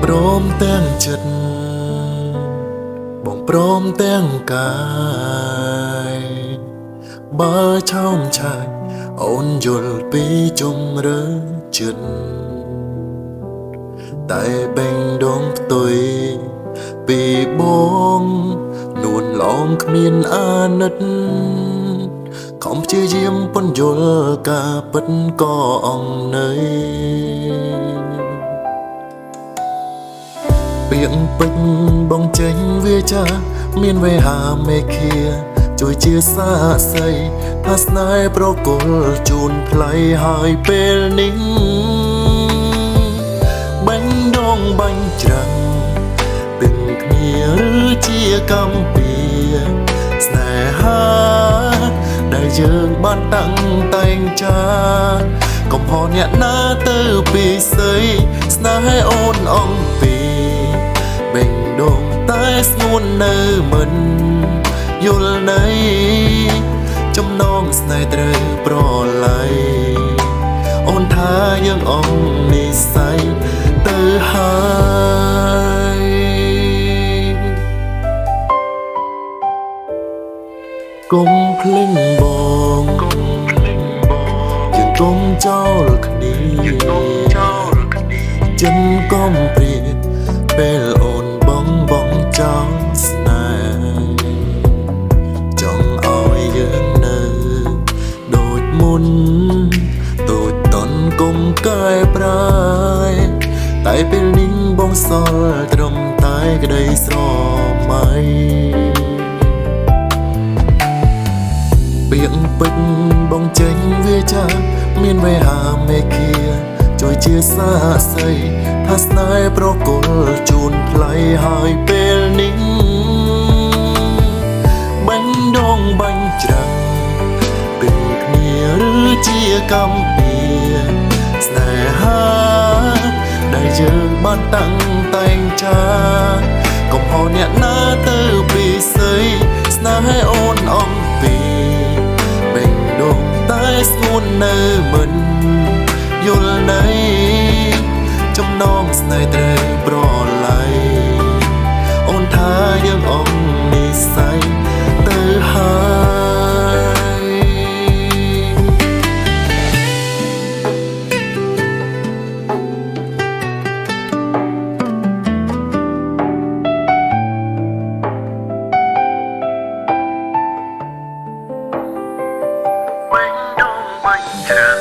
ព្រមទាំងចិត្តបងព្រមទាំងកាយបើឆោមឆាយអូនយល់ពីជំរឿចិត្តតែបេងដងផ្ទុយពីបងនួនឡងគ្មានអាណិតខំព្យាយាមពន្យល់ការពិតក៏អង្នើយពាក្យពេចន៍បងចេញវាចាមានវេហាមេឃាជួយជាសាស័យថាស្នេហ៍ប្រគល់ជូនថ្លៃហើយពេលនេះបាញ់ដងបាញ់ច្រាំងពិនគ្នាឬជាកម្មពីស្នេហាដែលយើងបានតាំងតែងចាកុំហោអ្នកណាទៅពីស្អីស្នេហ៍អូនអង្គពីបេងដងតែស្ងួននៅមិនយល់ន័យចំណងស្នេហ៍ត្រូវប្រឡ័យអូនថាយើងអង្គនិស័យទៅហើយកុំភ្លេងបងយើងកុំចោលគ្នាចិនកុំព្រាតពេលអូនបងចង់ស្នេហ៍ចង់ឲ្យយើងនៅដូចមុនទូចតន់កុំកែប្រែតែពេលនេះបងសល់ត្រឹមតែក្តីស្រមៃពាក្យពេចន៍បងចេញវាចាមានវេហាមេឃាជួយជាសាស័យថាស្នេហ៍ប្រគល់ជូនថ្លៃហើយពេលនេះបាញ់ដងបាញ់ច្រាំងពិនគ្នាឬជាកម្មពីស្នេហាដែលយើងបានតាំងតែងចាកុំហោអ្នកណាទៅពីស្អីស្នេហ៍អូនអង្គពីបេងដងតែស្ងួននៅមិនយល់ន័យចំណងស្នេហ៍ត្រូវប្រឡ័យអូនថាយើងអង្គនិស័យទៅហើយបាញ់ដងបាញ់ច្រាំង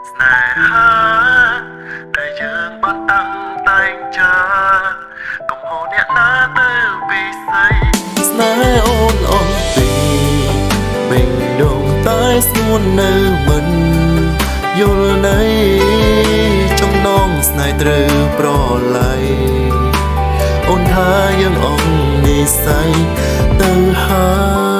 ស្នេហាដែលយើងបានតាំងតែងចាកុំហោអ្នកណាទៅពីស្អីស្នេហ៍អូនអង្គពីបេងដងតែស្ងួននៅមិនយល់ន័យចំណងស្នេហ៍ត្រូវប្រឡ័យអូនថាយើងអង្គនិស័យទៅហើយ